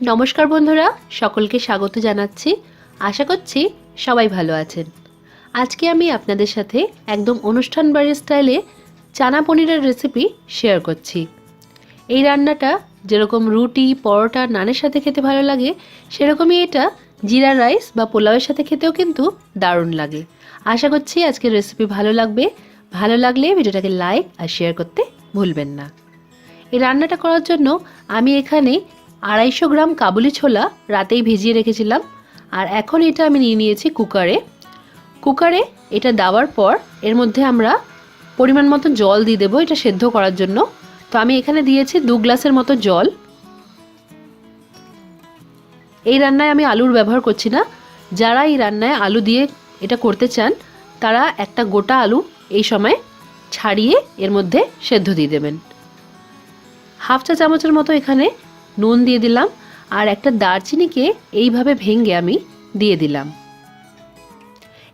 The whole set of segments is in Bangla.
নমস্কার বন্ধুরা, সকলকে স্বাগত জানাচ্ছি। আশা করছি সবাই ভালো আছেন। আজকে আমি আপনাদের সাথে একদম অনুষ্ঠান বাড়ির স্টাইলে চানা পনিরের রেসিপি শেয়ার করছি। এই রান্নাটা যেরকম রুটি, পরোটা, নানের সাথে খেতে ভালো লাগে, সেরকমই এটা জিরা রাইস বা পোলাওয়ের সাথে খেতেও কিন্তু দারুণ লাগে। আশা করছি আজকের রেসিপি ভালো লাগবে। ভালো লাগলে ভিডিওটাকে লাইক আর শেয়ার করতে ভুলবেন না। এই রান্নাটা করার জন্য আমি এখানে 250 গ্রাম কাবুলি ছোলা রাতেই ভিজিয়ে রেখেছিলাম, আর এখন এটা আমি নিয়ে নিয়েছি কুকারে এটা দেওয়ার পর এর মধ্যে আমরা পরিমাণ মতো জল দিয়ে দেবো এটা সেদ্ধ করার জন্য। তো আমি এখানে দিয়েছি 2 গ্লাসের মতো জল। এই রান্নায় আমি আলুর ব্যবহার করছি না। যারা এই রান্নায় আলু দিয়ে এটা করতে চান তারা একটা গোটা আলু এই সময় ছাড়িয়ে এর মধ্যে সেদ্ধ দিয়ে দেবেন। হাফ চা চামচের মতো এখানে নুন দিয়ে দিলাম, আর একটা দারচিনিকে এইভাবে ভেঙে আমি দিয়ে দিলাম।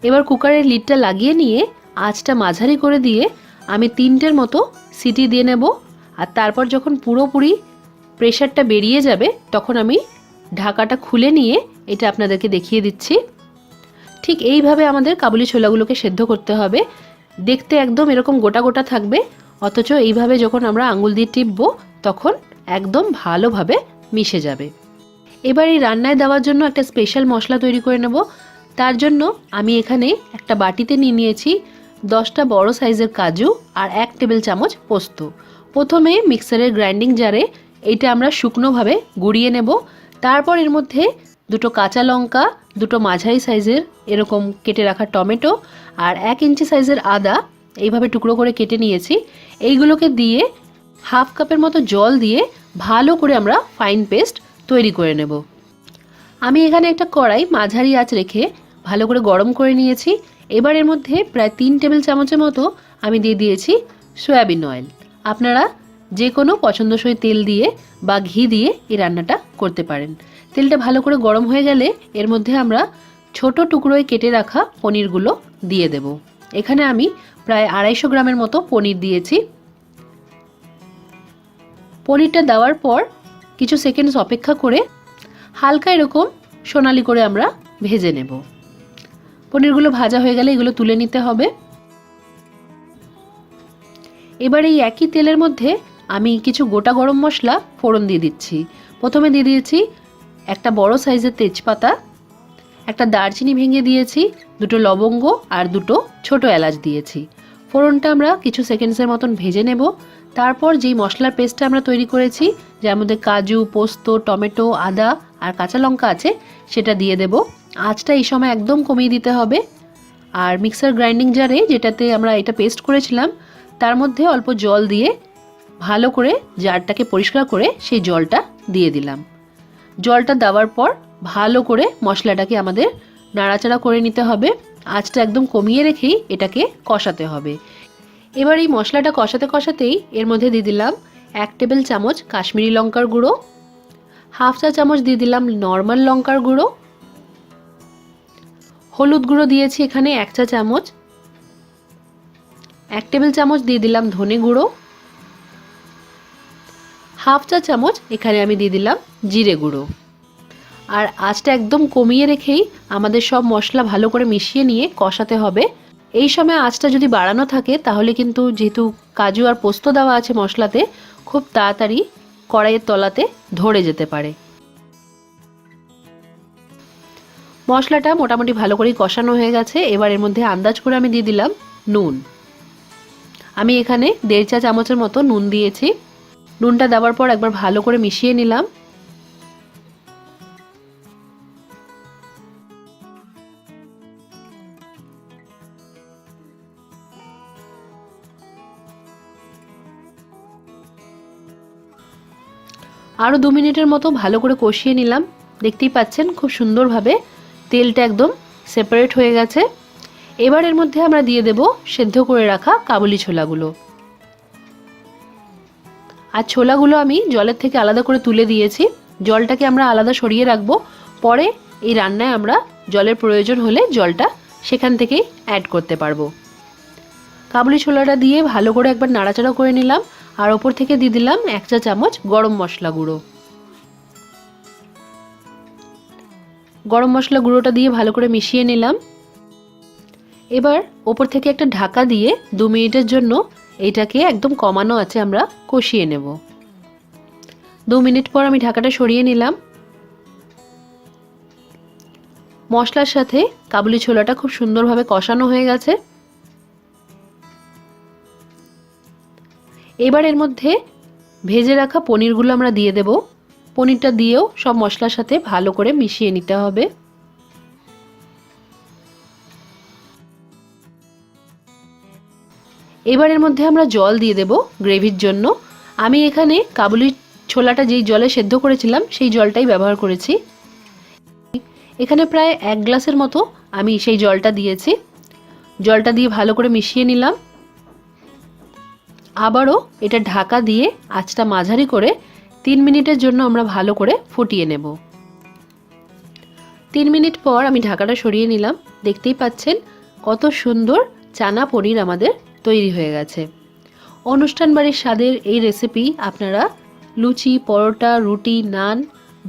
এবার কুকারের লিডটা লাগিয়ে নিয়ে আঁচটা মাঝারি করে দিয়ে আমি 3টের মতো সিটি দিয়ে নেব, আর তারপর যখন পুরোপুরি প্রেশারটা বেরিয়ে যাবে তখন আমি ঢাকাটা খুলে নিয়ে এটা আপনাদেরকে দেখিয়ে দিচ্ছি। ঠিক এইভাবে আমাদের কাবুলি ছোলাগুলোকে সেদ্ধ করতে হবে। দেখতে একদম এরকম গোটা গোটা থাকবে, অথচ এইভাবে যখন আমরা আঙুল দিয়ে টিপবো তখন একদম ভালোভাবে মিশে যাবে। এবার এই রান্নায় দেওয়ার জন্য একটা স্পেশাল মশলা তৈরি করে নেব। তার জন্য আমি এখানে একটা বাটিতে নিয়ে নিয়েছি 10টা বড় সাইজের কাজু আর 1 টেবিল চামচ পোস্ত। প্রথমে মিক্সারের গ্রাইন্ডিং জারে এইটা আমরা শুকনোভাবে গুঁড়িয়ে নেব। তারপর এর মধ্যে 2টো কাঁচা লঙ্কা, 2টো মাঝারি সাইজের এরকম কেটে রাখা টমেটো আর 1 ইঞ্চি সাইজের আদা এইভাবে টুকরো করে কেটে নিয়েছি। এইগুলোকে দিয়ে হাফ কাপের মতো জল দিয়ে ভালো করে আমরা ফাইন পেস্ট তৈরি করে নেব। আমি এখানে একটা কড়াই মাঝারি আঁচ রেখে ভালো করে গরম করে নিয়েছি। এবার এর মধ্যে প্রায় 3 টেবিল চামচের মতো আমি দিয়ে দিয়েছি সয়াবিন অয়েল। আপনারা যে কোনো পছন্দসই তেল দিয়ে বা ঘি দিয়ে এই রান্নাটা করতে পারেন। তেলটা ভালো করে গরম হয়ে গেলে এর মধ্যে আমরা ছোট টুকরোয় কেটে রাখা পনিরগুলো দিয়ে দেব। এখানে আমি প্রায় 250 গ্রামের মতো পনির দিয়েছি। পনিরটা দেওয়ার পর কিছু সেকেন্ডস অপেক্ষা করে হালকা এরকম সোনালি করে আমরা ভেজে নেব। পনিরগুলো ভাজা হয়ে গেলে এগুলো তুলে নিতে হবে। এবার এই একই তেলের মধ্যে আমি কিছু গোটা গরম মশলা ফোড়ন দিয়ে দিচ্ছি। প্রথমে দিয়ে দিয়েছি একটা বড় সাইজের তেজপাতা, একটা দারচিনি ভেঙে দিয়েছি, 2টো লবঙ্গ আর 2টো ছোট এলাচ দিয়েছি। ফোড়নটা আমরা কিছু সেকেন্ডসের মতন ভেজে নেব। তারপর যেই মশলার পেস্টটা আমরা তৈরি করেছি, যার মধ্যে কাজু, পোস্ত, টমেটো, আদা আর কাঁচা লঙ্কা আছে, সেটা দিয়ে দেব। আঁচটা এই সময় একদম কমিয়ে দিতে হবে। আর মিক্সার গ্রাইন্ডিং জারে যেটাতে আমরা এটা পেস্ট করেছিলাম তার মধ্যে অল্প জল দিয়ে ভালো করে জারটাকে পরিষ্কার করে সেই জলটা দিয়ে দিলাম। জলটা দেওয়ার পর ভালো করে মশলাটাকে আমাদের নাড়াচাড়া করে নিতে হবে। আঁচটা একদম কমিয়ে রেখেই এটাকে কষাতে হবে। এবার এই মশলাটা কষাতে কষাতেই এর মধ্যে দিয়ে দিলাম 1 টেবিল চামচ কাশ্মীরি লঙ্কার গুঁড়ো, হাফ চা চামচ দিয়ে দিলাম নর্মাল লঙ্কার গুঁড়ো, হলুদ গুঁড়ো দিয়েছি এখানে 1 চা চামচ, 1 টেবিল চামচ দিয়ে দিলাম ধনে গুঁড়ো, হাফ চা চামচ এখানে আমি দিয়ে দিলাম জিরে গুঁড়ো। আর আঁচটা একদম কমিয়ে রেখেই আমাদের সব মশলা ভালো করে মিশিয়ে নিয়ে কষাতে হবে। এই সময় আঁচটা যদি বাড়ানো থাকে তাহলে কিন্তু যেহেতু কাজু আর পোস্ত দেওয়া আছে মশলাতে, খুব তাড়াতাড়ি কড়াইয়ের তলাতে ধরে যেতে পারে। মশলাটা মোটামুটি ভালো করেই কষানো হয়ে গেছে। এবার এর মধ্যে আন্দাজ করে আমি দিয়ে দিলাম নুন। আমি এখানে 1.5 চা চামচের মতো নুন দিয়েছি। নুনটা দেওয়ার পর একবার ভালো করে মিশিয়ে নিলাম। আরও 2 মিনিটের মতো ভালো করে কষিয়ে নিলাম। দেখতেই পাচ্ছেন খুব সুন্দরভাবে তেলটা একদম সেপারেট হয়ে গেছে। এবার এর মধ্যে আমরা দিয়ে দেব সেদ্ধ করে রাখা কাবুলি ছোলাগুলো। আর ছোলাগুলো আমি জলের থেকে আলাদা করে তুলে দিয়েছি। জলটাকে আমরা আলাদা সরিয়ে রাখবো। পরে এই রান্নায় আমরা জলের প্রয়োজন হলে জলটা সেখান থেকেই অ্যাড করতে পারবো। কাবুলি ছোলাটা দিয়ে ভালো করে একবার নাড়াচাড়া করে নিলাম। আর ওপর থেকে দিয়ে দিলাম 1 চা চামচ গরম মশলা গুঁড়ো। গরম মশলা গুঁড়োটা দিয়ে ভালো করে মিশিয়ে নিলাম। এবার ওপর থেকে একটা ঢাকা দিয়ে 2 মিনিটের জন্য এইটাকে একদম কমানো আছে আমরা কষিয়ে নেব। 2 মিনিট পর আমি ঢাকাটা সরিয়ে নিলাম। মশলার সাথে কাবুলি ছোলাটা খুব সুন্দরভাবে কষানো হয়ে গেছে। এবার এর মধ্যে ভেজে রাখা পনিরগুলো আমরা দিয়ে দেব। পনিরটা দিয়েও সব মশলার সাথে ভালো করে মিশিয়ে নিতে হবে। এবার এর মধ্যে আমরা জল দিয়ে দেব গ্রেভির জন্য। আমি এখানে কাবুলি ছোলাটা যেই জলে সেদ্ধ করেছিলাম সেই জলটাই ব্যবহার করেছি। এখানে প্রায় 1 গ্লাসের মতো আমি সেই জলটা দিয়েছি। জলটা দিয়ে ভালো করে মিশিয়ে নিলাম। আবারও এটা ঢাকা দিয়ে আঁচটা মাঝারি করে 3 মিনিটের জন্য আমরা ভালো করে ফুটিয়ে নেব। 3 মিনিট পর আমি ঢাকাটা সরিয়ে নিলাম। দেখতেই পাচ্ছেন কত সুন্দর চানা পনির আমাদের তৈরি হয়ে গেছে। অনুষ্ঠান বাড়ির স্বাদের এই রেসিপি আপনারা লুচি, পরোটা, রুটি, নান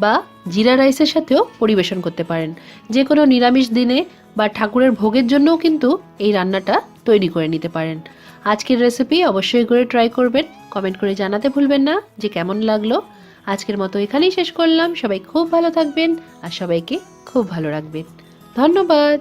বা জিরা রাইসের সাথেও পরিবেশন করতে পারেন। যে কোনো নিরামিষ দিনে বা ঠাকুরের ভোগের জন্যও কিন্তু এই রান্নাটা তৈরি করে নিতে পারেন। আজকের রেসিপি অবশ্যই করে ট্রাই করবেন। কমেন্ট করে জানাতে ভুলবেন না যে কেমন লাগলো। আজকের মতো এখানেই শেষ করলাম। সবাই খুব ভালো থাকবেন আর সবাইকে খুব ভালো রাখবেন। ধন্যবাদ।